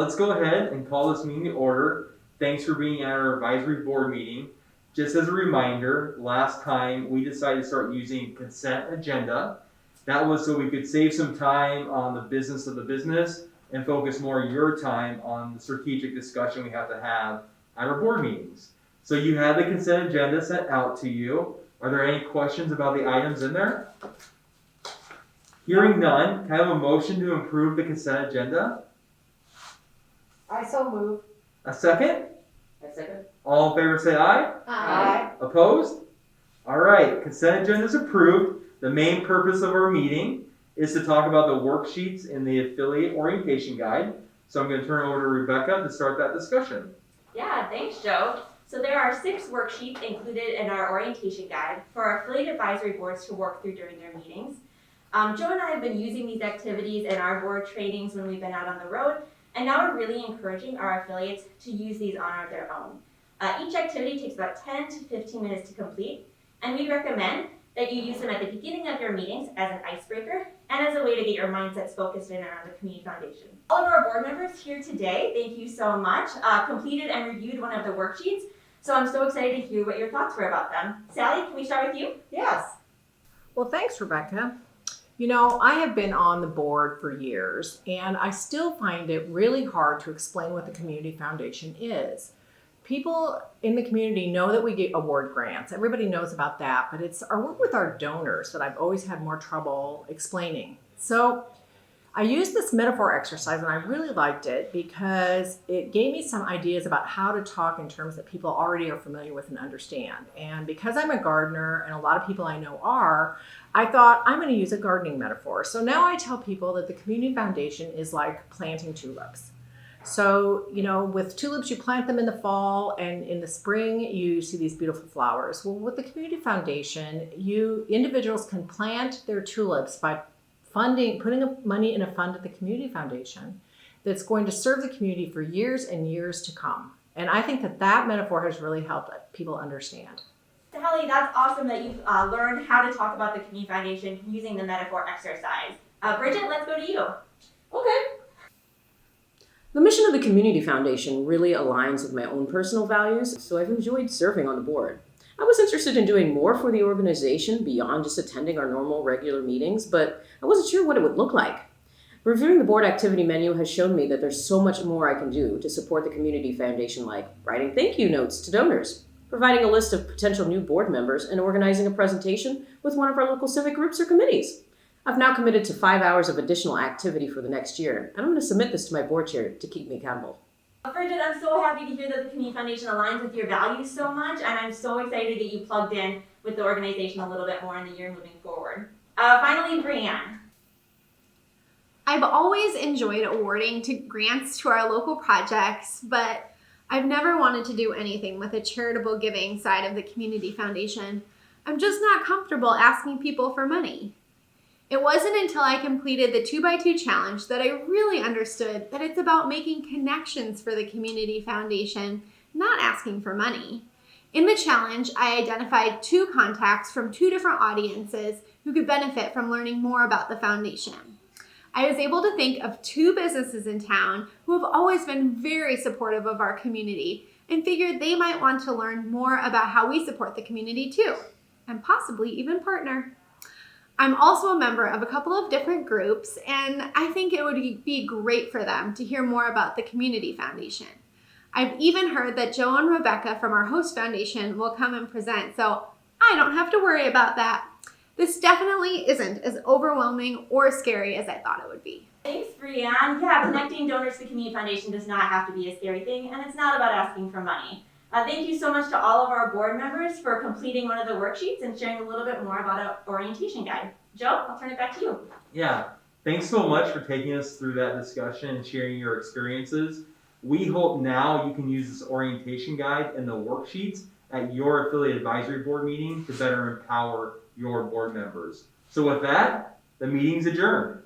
let's go ahead and call this meeting to order. Thanks for being at our advisory board meeting. Just as a reminder, last time we decided to start using consent agenda. That was so we could save some time on the business of the business and focus more of your time on the strategic discussion we have to have at our board meetings. So you have the consent agenda sent out to you. Are there any questions about the items in there? Hearing none, can I have a motion to approve the consent agenda? I so move. A second? I second. All in favor say aye. Aye. Opposed? All right, consent agenda is approved. The main purpose of our meeting is to talk about the worksheets in the affiliate orientation guide. So I'm going to turn it over to Rebecca to start that discussion. Yeah, thanks, Joe. So there are 6 worksheets included in our orientation guide for our affiliate advisory boards to work through during their meetings. Joe and I have been using these activities in our board trainings when we've been out on the road, and now we're really encouraging our affiliates to use these on their own. Each activity takes about 10 to 15 minutes to complete, and we recommend that you use them at the beginning of your meetings as an icebreaker and as a way to get your mindsets focused in around the Community Foundation. All of our board members here today, thank you so much, completed and reviewed one of the worksheets, so I'm so excited to hear what your thoughts were about them. Sally, can we start with you? Yes. Well, thanks, Rebecca. You know, I have been on the board for years, and I still find it really hard to explain what the Community Foundation is. People in the community know that we get award grants. Everybody knows about that, but it's our work with our donors that I've always had more trouble explaining. So I used this metaphor exercise, and I really liked it because it gave me some ideas about how to talk in terms that people already are familiar with and understand. And because I'm a gardener, and a lot of people I know are, I thought I'm going to use a gardening metaphor. So now I tell people that the Community Foundation is like planting tulips. So, you know, with tulips, you plant them in the fall, and in the spring, you see these beautiful flowers. Well, with the Community Foundation, individuals can plant their tulips by putting money in a fund at the Community Foundation that's going to serve the community for years and years to come. And I think that metaphor has really helped people understand. Sally, that's awesome that you've learned how to talk about the Community Foundation using the metaphor exercise. Bridget, let's go to you. Okay. The mission of the Community Foundation really aligns with my own personal values, so I've enjoyed serving on the board. I was interested in doing more for the organization beyond just attending our normal regular meetings, but I wasn't sure what it would look like. Reviewing the board activity menu has shown me that there's so much more I can do to support the Community Foundation, like writing thank you notes to donors, providing a list of potential new board members, and organizing a presentation with one of our local civic groups or committees. I've now committed to 5 hours of additional activity for the next year, and I'm going to submit this to my board chair to keep me accountable. Bridget, I'm so happy to hear that the Community Foundation aligns with your values so much, and I'm so excited to get you plugged in with the organization a little bit more in the year moving forward. Finally, Brianne. I've always enjoyed awarding grants to our local projects, but I've never wanted to do anything with the charitable giving side of the Community Foundation. I'm just not comfortable asking people for money. It wasn't until I completed the 2x2 challenge that I really understood that it's about making connections for the Community Foundation, not asking for money. In the challenge, I identified 2 contacts from 2 different audiences who could benefit from learning more about the foundation. I was able to think of 2 businesses in town who have always been very supportive of our community and figured they might want to learn more about how we support the community too, and possibly even partner. I'm also a member of a couple of different groups, and I think it would be great for them to hear more about the Community Foundation. I've even heard that Joe and Rebecca from our host foundation will come and present, so I don't have to worry about that. This definitely isn't as overwhelming or scary as I thought it would be. Thanks, Brianne. Yeah, connecting donors to the Community Foundation does not have to be a scary thing, and it's not about asking for money. Thank you so much to all of our board members for completing one of the worksheets and sharing a little bit more about our orientation guide. Joe, I'll turn it back to you. Yeah, thanks so much for taking us through that discussion and sharing your experiences. We hope now you can use this orientation guide and the worksheets at your affiliate advisory board meeting to better empower your board members. So with that, the meeting's adjourned.